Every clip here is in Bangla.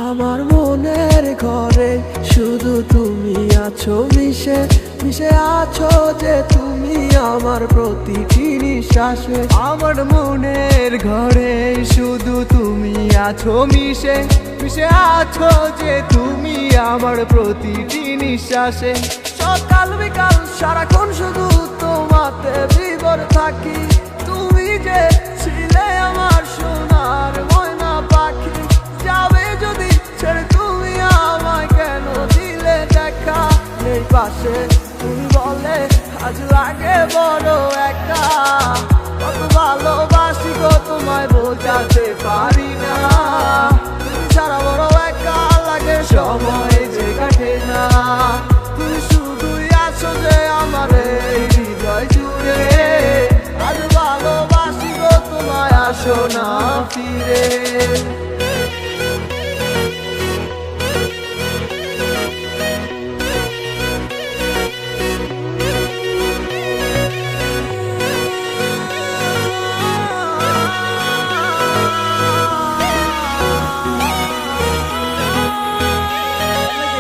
আমার মনের ঘরে শুধু তুমি আছো মিশে মিশে আছো যে তুমি আমার প্রতিটি নিঃশ্বাসে। আমার মনের ঘরে শুধু তুমি আছো মিশে মিশে আছো যে তুমি আমার প্রতিটি নিঃশ্বাসে। সকাল বিকাল সারাক্ষণ শুধু তোমাতে বিভোর থাকি। তুমি যে ছিলে আমার সোনার ময়না পাখি, যাবে যদি ছেড়ে তুমি আমায় কেন দিলে দেখা? নেই পাশে তুমি বলে আজ লাগে বড় একা। কত ভালোবাসি গো তোমায় বোঝাতে পারি না। তুমি ছাড়া বড় একা লাগে, সময় যে কাটে না। তুমি শুধুই আছো যে আমার এই হৃদয় জুড়ে। আজ ভালোবাসি গো তোমায়, আসো না ফিরে।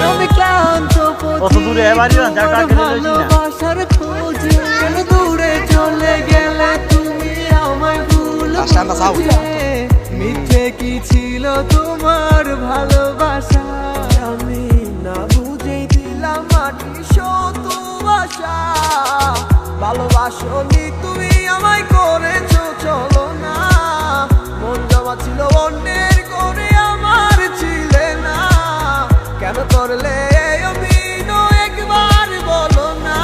আমি ক্লান্ত ভালোবাসার খোঁজে, কেন দূরে চলে গেলে তুমি আমায় ভুলো বুঝে? মিথ্যে কি ছিল তোমার ভালোবাসা, আমি না বুঝেই দিলাম মাটি শত আশা। ভালোবাসনি তুমি আমায় করেছো চলো না, মন জমা ছিল অন্যের করে আমার ছিলে না। কেন করলে একবার বলো না,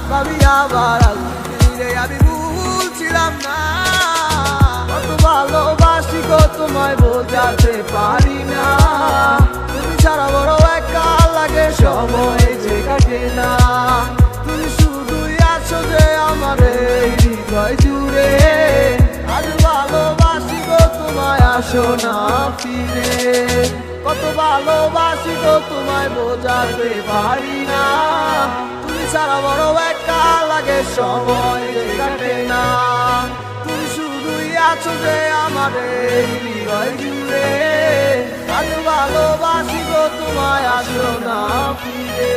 ভাবি আবার ফিরে আমি ভুলছিলাম না। কত ভালোবাসি গো তোমায় বোঝাতে পারি না। তুমি ছাড়া বড় একা লাগে, সময় যে কাটে না। তুমি শুধুই আছো যে আমার এই হৃদয় জুড়ে। আজ ভালোবাসি গো তোমায়, আসো না ফিরে। কত ভালোবাসি গো তোমায় বোঝাতে পারি না। তুমি ছাড়া বড় একা লাগে, সময় যে কাটে না। তুমি শুধুই আছো যে আমার এই হৃদয় জুড়ে। আজ ভালোবাসি গো তোমায়, আসো না ফিরে।